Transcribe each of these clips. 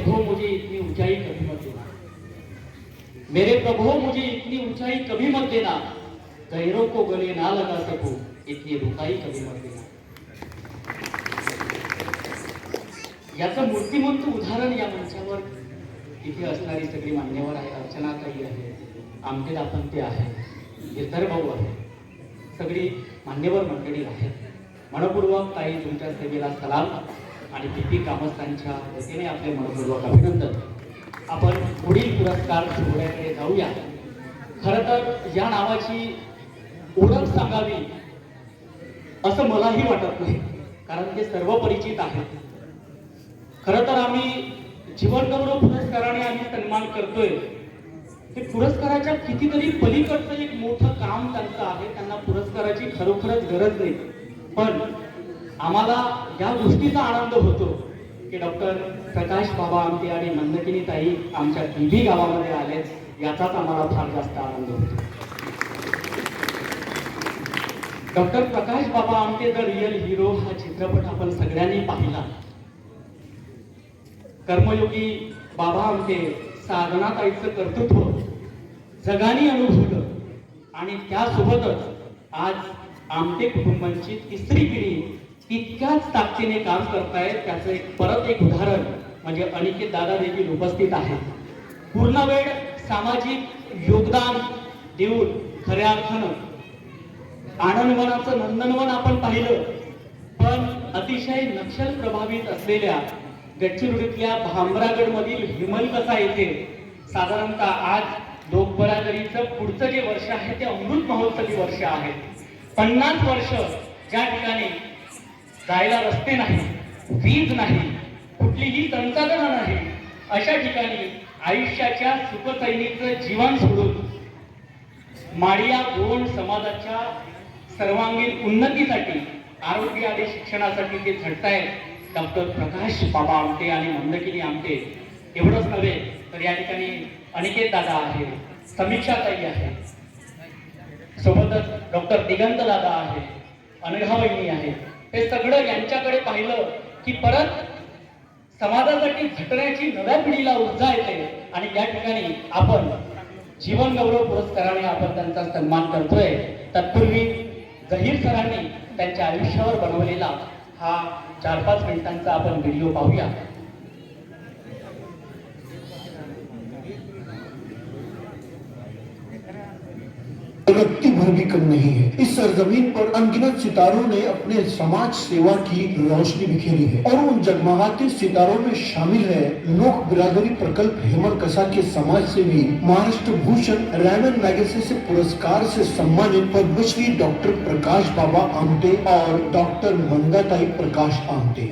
प्रभु मुझे इतनी ऊंचाई कभी मत देना, मेरे प्रभु मुझे इतनी ऊंचाई कभी मत देना, गैरों को गले ना लगा सकूं इतनी रुकाई कभी मत देना. याचं मूर्तिमंत उदाहरण या मंचावर इथे असणारी सगळी मान्यवर आहे. अर्चनाताई आहे, आमटे दापंते आहे, गिरधर भाऊ आहे, सगळी मान्यवर मंडळी आहेत. मनपूर्वक ताई तुमच्या सेवेला सलाम आणि पीपी कामस्थांच्या वतीने आपले मनपूर्वक अभिनंदन. आपण पुढील पुरस्कार सोहळ्याकडे जाऊया. खरं तर या नावाची ओळख सांगावी असं मलाही वाटत नाही, कारण ते सर्व परिचित आहेत. खरं तर आम्ही जीवनगौरव पुरस्काराने आम्ही सन्मान करतोय, ते पुरस्काराच्या कितीतरी पलीकडचं एक मोठं काम त्यांचं आहे. त्यांना पुरस्काराची खरोखरच गरज नाही, पण आम्हाला या गोष्टीचा आनंद होतो की डॉक्टर प्रकाश बाबा आमटे आणि मंदाकिनी ताई आमच्या बीबी गावामध्ये आले, याचाच आम्हाला फार जास्त आनंद होतो. Doctor Prakash Baba Amte the real hero हा चित्रपट आपण सगळ्यांनी पाहिला. कर्मयोगी बाबा आमटे साधनाताईचं कर्तृत्व जगाने अनुभवलं आणि त्यासोबतच आज आमटे कुटुंबांची तिसरी पिढी तितक्याच ताकदीने काम करतायत. त्याचं परत एक उदाहरण म्हणजे अनिकेत दादा देखील उपस्थित आहेत. पूर्ण वेळ सामाजिक योगदान देऊन खऱ्या अर्थानं आनंदवनाचं नंदनवन आपण पाहिलं, पण अतिशय नक्षल प्रभावित असलेल्या गडचिरोलीतल्या भामरागड मधील हिमलकसा येथे साधारणतः आज लोकबराबरीचं पुढचं जे वर्ष आहे ते अमृत महोत्सवी वर्ष आहे. 50 वर्ष ज्या ठिकाणी जायला रस्ते नाही, वीज नाही, कुठलीही संसाधनं नाही, अशा ठिकाणी आयुष्याच्या सुखसैनीचं जीवन सोडून माडिया गोंड समाजाच्या सर्वांगीण उन्नतीसाठी, आरोग्य आणि शिक्षणासाठी ते झटतायत. डॉक्टर प्रकाश बाबा आमटे आणि मंदाकिनी आमटे एवढंच नव्हे तर या ठिकाणी अनिकेत दादा आहे, समीक्षा ताई आहे, सोबतच डॉक्टर दिगंत दादा आहे, अनघा वहिनी आहे. हे सगळं यांच्याकडे पाहिलं की परत समाजासाठी झटण्याची नव्या पिढीला ऊर्जा येते आणि या ठिकाणी आपण जीवन गौरव पुरस्काराने आपण त्यांचा सन्मान करतोय. तत्पूर्वी जहीर सरांनी त्यांच्या आयुष्यावर बनवलेला हा 4-5 मिनिटांचा आपण व्हिडिओ पाहूया. रत्ती भर भी कम नहीं है. इस सरजमीन पर अनगिनत सितारों ने अपने समाज सेवा की रोशनी बिखेरी है और उन जगमगाते सितारों में शामिल है लोक बिरादरी प्रकल्प हेमलकसा के समाज सेवी महाराष्ट्र भूषण रैमन मैगसेसे से पुरस्कार से सम्मानित पद्मश्री डॉक्टर प्रकाश बाबा आमटे और डॉक्टर मंदाताई प्रकाश आमटे.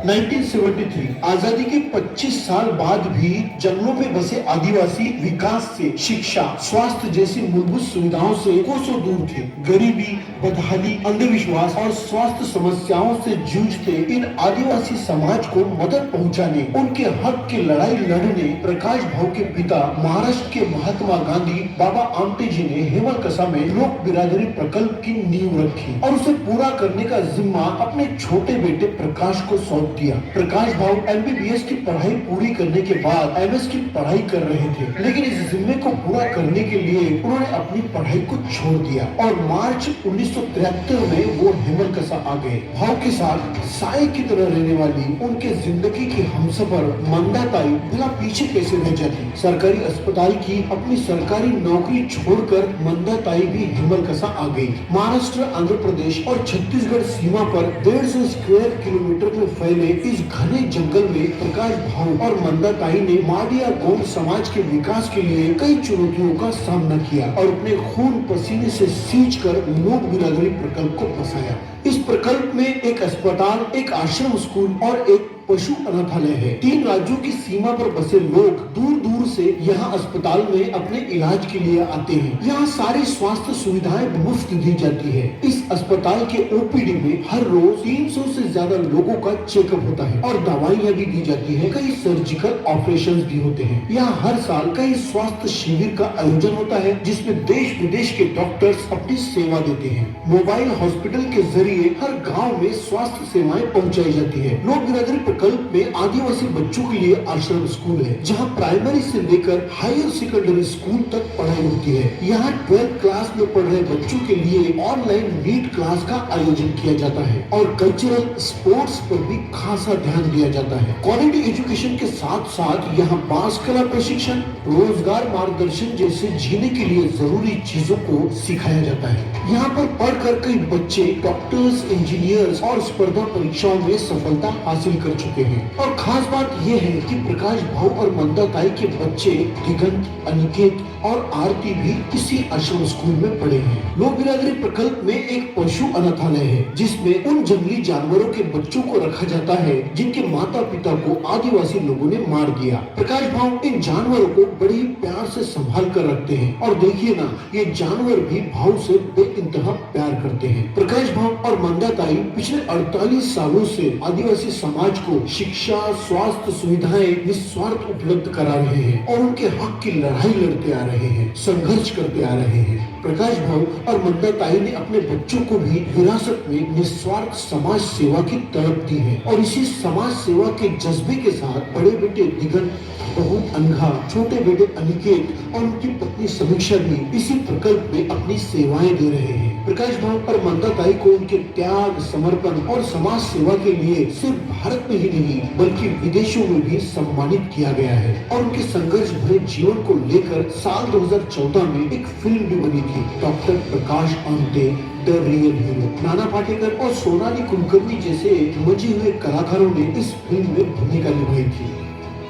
1973 आजादी के 25 साल बाद भी जंगलों में बसे आदिवासी विकास से, शिक्षा, स्वास्थ्य जैसी मूलभूत सुविधाओं से कोसों दूर थे. गरीबी, बदहाली, अंधविश्वास और स्वास्थ्य समस्याओं से जूझते इन आदिवासी समाज को मदद पहुंचाने, उनके हक की लड़ाई लड़ने प्रकाश भाव के पिता महाराष्ट्र के महात्मा गांधी बाबा आमटे जी ने हेमलकसा में लोक बिरादरी प्रकल्प की नींव रखी और उसे पूरा करने का जिम्मा अपने छोटे बेटे प्रकाश को सौंप दिया. प्रकाश भाव MBBS की पढ़ाई पूरी करने के बाद MS की पढ़ाई कर रहे थे, लेकिन इस जिम्मे को पूरा करने के लिए उन्होंने अपनी पढ़ाई को छोड़ दिया और मार्च 1973 में वो हेमलकसा आ गए. भाव के साथ साए की तरह रहने वाली उनके जिंदगी की हमसफर मंदाताई भला पीछे कैसे रह जाती. सरकारी अस्पताल की अपनी सरकारी नौकरी छोड़कर मंदाताई भी हेमलकसा आ गई. महाराष्ट्र, आंध्र प्रदेश और छत्तीसगढ़ सीमा पर 150 स्क्वायर किलोमीटर में फैले इस घने जंगल में प्रकाश भाव और मंदाताई ने माडिया गोंड समाज के विकास के लिए कई चुनौतियों का सामना किया और अपने खून पसीने से सींचकर लोक बिरादरी प्रकल्प को बसाया. इस प्रकल्प में एक अस्पताल, एक आश्रम स्कूल और एक पशु अनाथालय है. 3 राज्यों की सीमा पर बसे लोग दूर दूर से यहाँ अस्पताल में अपने इलाज के लिए आते हैं. यहाँ सारी स्वास्थ्य सुविधाएं मुफ्त दी जाती है. इस अस्पताल के OPD में हर रोज 300 से ज्यादा लोगों का चेकअप होता है और दवाइयाँ भी दी जाती है. कई सर्जिकल ऑपरेशन भी होते हैं. यहाँ हर साल कई स्वास्थ्य शिविर का आयोजन होता है जिसमें देश विदेश के डॉक्टर्स अपनी सेवा देते हैं. मोबाइल हॉस्पिटल के जरिए लिए हर गांव में स्वास्थ्य सेवाएं पहुंचाई जाती है। लोक बिरादरी प्रकल्प में आदिवासी बच्चों के लिए आश्रम स्कूल है, जहां प्राइमरी से लेकर हायर सेकेंडरी स्कूल तक पढ़ाई होती है। यहाँ 12th क्लास में पढ़ रहे बच्चों के लिए ऑनलाइन नीट क्लास का आयोजन किया जाता है और कल्चरल स्पोर्ट्स पर भी खासा ध्यान दिया जाता है। क्वालिटी एजुकेशन के साथ साथ यहाँ बांस कला प्रशिक्षण, रोजगार मार्गदर्शन जैसे जीने के लिए जरूरी चीजों को सिखाया जाता है। यहाँ पर पढ़कर कई बच्चे डॉक्टर्स, इंजीनियर्स और स्पर्धा परीक्षाओं में सफलता हासिल कर चुके हैं। और खास बात यह है कि प्रकाश भाऊ और मंदा ताई के बच्चे दिगंत, अनिकेत और आरती भी इसी आश्रम स्कूल में पढ़े हैं। लोक बिरादरी प्रकल्प में एक पशु अनाथालय है, जिसमें उन जंगली जानवरों के बच्चों को रखा जाता है जिनके माता पिता को आदिवासी लोगों ने मार दिया। प्रकाश भाव इन जानवरों को बड़े ही प्यार से संभाल कर रखते हैं और देखिए ना, ये जानवर भी भाव से बेइंतहा प्यार करते हैं। प्रकाश भाव और मंदा ताई पिछले 48 सालों से आदिवासी समाज को शिक्षा, स्वास्थ्य सुविधाएं निस्वार्थ उपलब्ध करा रहे हैं और उनके हक की लड़ाई लड़ते आ रहे हैं, संघर्ष करते आ रहे हैं। प्रकाश भाव और मंदा ताई ने अपने बच्चों को भी विरासत में निस्वार्थ समाज सेवा की तड़प दी है और इसी समाज सेवा के जज्बे के साथ बड़े बेटे दिगंत, बहू अनघा, छोटे बेटे अनिकेत और उनकी पत्नी समीक्षा भी इसी प्रकल्प में अपनी सेवाएं दे रहे हैं। प्रकाश भाव और मंदा ताई को उनके त्याग, समर्पण और समाज सेवा के लिए सिर्फ भारत में ही नहीं बल्कि विदेशों में भी सम्मानित किया गया है। और उनके संघर्ष भरे जीवन को लेकर साल 2014 में एक फिल्म भी बनी थी, doctor Prakash Amte the real hero. Nana Patekar और सोनाली कुलकर्णी जैसे मजे हुए कलाकारों ने इस फिल्म में भूमिका निभाई थी।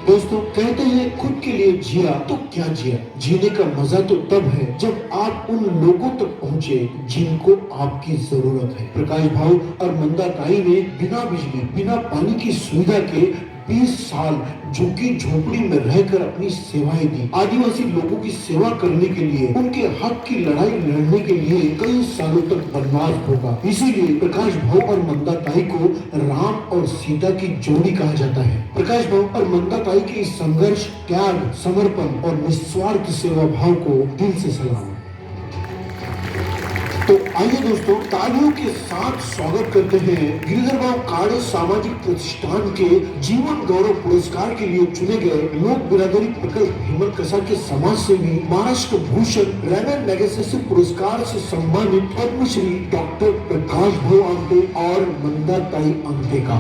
दोस्तों, कहते हैं खुद के लिए जिया तो क्या जिया, जीने का मजा तो तब है जब आप उन लोगों तक पहुँचे जिनको आपकी जरूरत है। प्रकाश भाव और मंदा ताई ने बिना बिजली, बिना पानी की सुविधा के 20 साल झुग्गी झोपड़ी में रहकर अपनी सेवाएं दी। आदिवासी लोगों की सेवा करने के लिए, उनके हक की लड़ाई लड़ने के लिए कई सालों तक वनवास भोगा। इसीलिए प्रकाश भाव और मंदा ताई को राम और सीता की जोड़ी कहा जाता है। प्रकाश भाव और मंदा ताई के इस संघर्ष, त्याग, समर्पण और निस्वार्थ सेवा भाव को दिल से सलाम। तो आइए दोस्तों, तालियों के साथ स्वागत करते हैं गिरिधर भाव काड़े सामाजिक प्रतिष्ठान के जीवन गौरव पुरस्कार के लिए चुने गए लोक बिरादरी प्रकल्प हेमंत कसा के समाज सेवी, महाराष्ट्र भूषण रैमन मैगसेसे पुरस्कार से सम्मानित पद्मश्री डॉक्टर प्रकाश भाव आमटे और मंदा ताई आमटे का।